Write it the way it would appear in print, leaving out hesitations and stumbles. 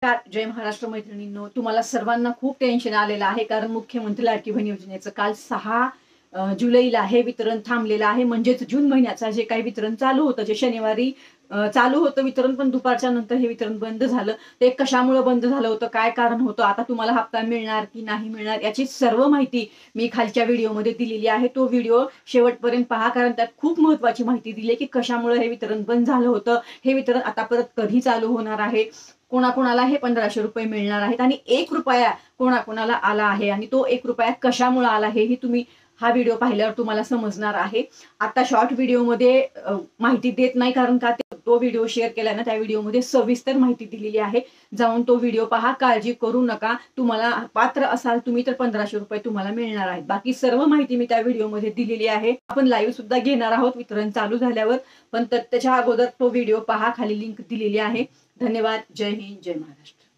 जय महाराष्ट्र मैत्रिणींनो, तुम्हाला सर्वांना खूप टेन्शन आलेलं आहे कारण मुख्यमंत्री लाडकी बहीण योजनेचं काल 6 जुलैला हे वितरण थांबलेलं आहे. म्हणजेच जून महिन्याचं जे काही वितरण चालू होतं, जे शनिवारी चालू होतं वितरण, पण दुपारच्या नंतर हे वितरण बंद झालं. ते कशामुळे बंद झालं होतं, काय कारण होतं, आता तुम्हाला हप्ता मिळणार की नाही मिळणार याची सर्व माहिती मी खालच्या व्हिडिओमध्ये दिलेली आहे. तो व्हिडिओ शेवटपर्यंत पहा, कारण त्यात खूप महत्त्वाची माहिती दिली आहे की कशामुळे हे वितरण बंद झालं होतं, हे वितरण आता परत कधी चालू होणार आहे, कोणाकोणाला हे 1500 रुपये मिळणार आहेत आणि 1 रुपया कोणाकोणाला आला आहे आणि तो 1 रुपया कशामुळे आला हेही तुम्ही हा व्हिडिओ पाहिल्यावर तुम्हाला समजणार आहे. आता शॉर्ट व्हिडिओमध्ये माहिती देत नाही, कारण का तो व्हिडिओ शेअर केला ना, त्या व्हिडिओमध्ये सविस्तर माहिती दिलेली आहे. जाऊन तो व्हिडिओ पहा, काळजी करू नका. तुम्हाला पात्र असाल तुम्ही तर 1500 रुपये तुम्हाला मिळणार आहेत. बाकी सर्व माहिती मी त्या व्हिडिओमध्ये दिलेली आहे. आपण लाईव्ह सुद्धा घेणार आहोत वितरण चालू झाल्यावर, पण त्याच्या अगोदर तो व्हिडिओ पहा, खाली लिंक दिलेली आहे. धन्यवाद. जय हिंद, जय महाराष्ट्र.